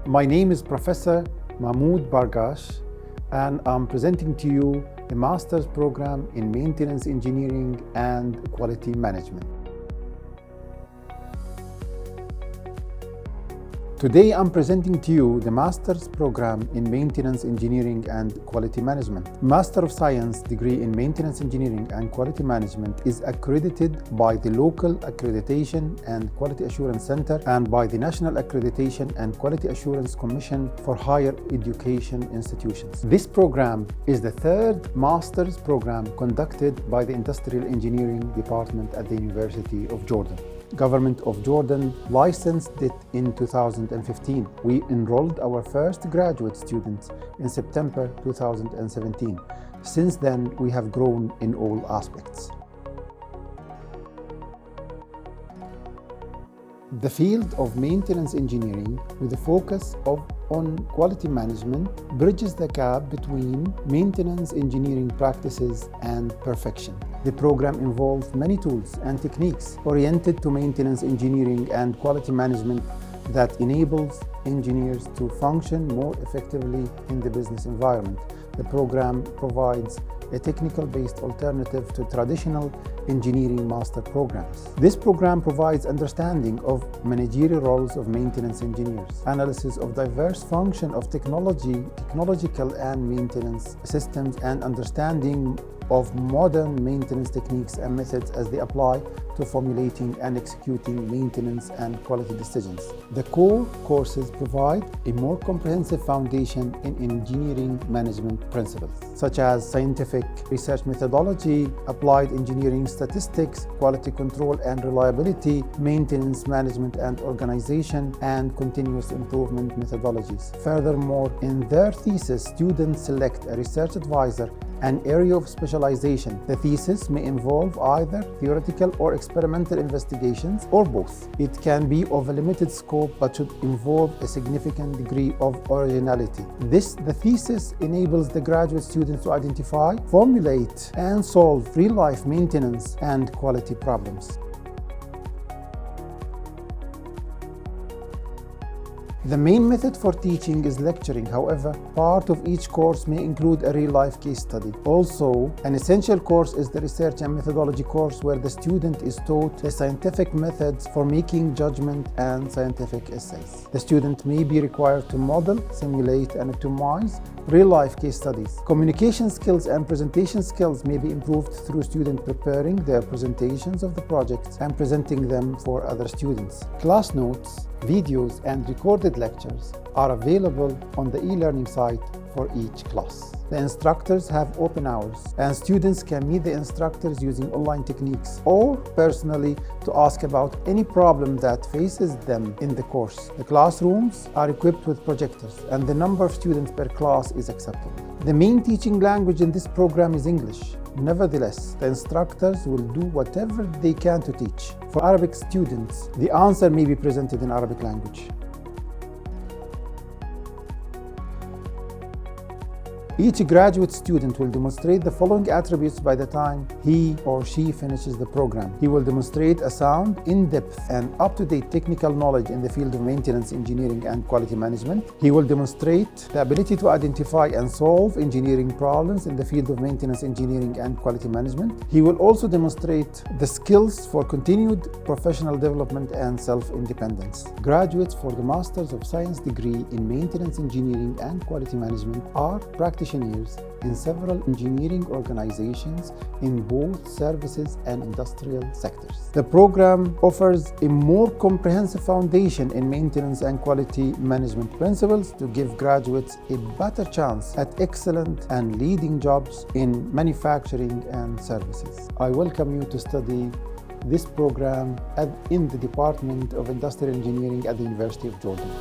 My name is Professor Mahmoud Bargash, and I'm presenting to you a master's program in maintenance engineering and quality management. Today I'm presenting to you the master's program in maintenance engineering and quality management. Master of Science degree in maintenance engineering and quality management is accredited by the local accreditation and quality assurance center and by the National Accreditation and Quality Assurance Commission for higher education institutions. This program is the third master's program conducted by the Industrial Engineering Department at the University of Jordan. Government of Jordan licensed it in 2015. We enrolled our first graduate students in September 2017. Since then, we have grown in all aspects. The field of maintenance engineering, with a focus on quality management, bridges the gap between maintenance engineering practices and perfection. The program involves many tools and techniques oriented to maintenance engineering and quality management that enables engineers to function more effectively in the business environment. The program provides a technical-based alternative to traditional engineering master programs. This program provides understanding of managerial roles of maintenance engineers, analysis of diverse function of technological and maintenance systems, and understanding of modern maintenance techniques and methods as they apply to formulating and executing maintenance and quality decisions. The core courses provide a more comprehensive foundation in engineering management principles, such as scientific research methodology, applied engineering statistics, quality control and reliability, maintenance management and organization, and continuous improvement methodologies. Furthermore, in their thesis, students select a research advisor, an area of specialization. The thesis may involve either theoretical or experimental investigations or both. It can be of a limited scope but should involve a significant degree of originality. The thesis enables the graduate students to identify, formulate, and solve real-life maintenance and quality problems. The main method for teaching is lecturing. However, part of each course may include a real-life case study. Also, an essential course is the research and methodology course, where the student is taught the scientific methods for making judgment and scientific essays. The student may be required to model, simulate, and optimize real-life case studies. Communication skills and presentation skills may be improved through students preparing their presentations of the projects and presenting them for other students. Class notes, videos, and recorded lectures are available on the e-learning site for each class. The instructors have open hours, and students can meet the instructors using online techniques or personally to ask about any problem that faces them in the course. The classrooms are equipped with projectors, and the number of students per class is acceptable. The main teaching language in this program is English. Nevertheless, the instructors will do whatever they can to teach. For Arabic students, the answer may be presented in Arabic language. Each graduate student will demonstrate the following attributes by the time he or she finishes the program. He will demonstrate a sound, in-depth, and up-to-date technical knowledge in the field of maintenance engineering and quality management. He will demonstrate the ability to identify and solve engineering problems in the field of maintenance engineering and quality management. He will also demonstrate the skills for continued professional development and self-independence. Graduates for the Masters of Science degree in maintenance engineering and quality management are practitioners in several engineering organizations in both services and industrial sectors. The program offers a more comprehensive foundation in maintenance and quality management principles to give graduates a better chance at excellent and leading jobs in manufacturing and services. I welcome you to study this program in the Department of Industrial Engineering at the University of Jordan.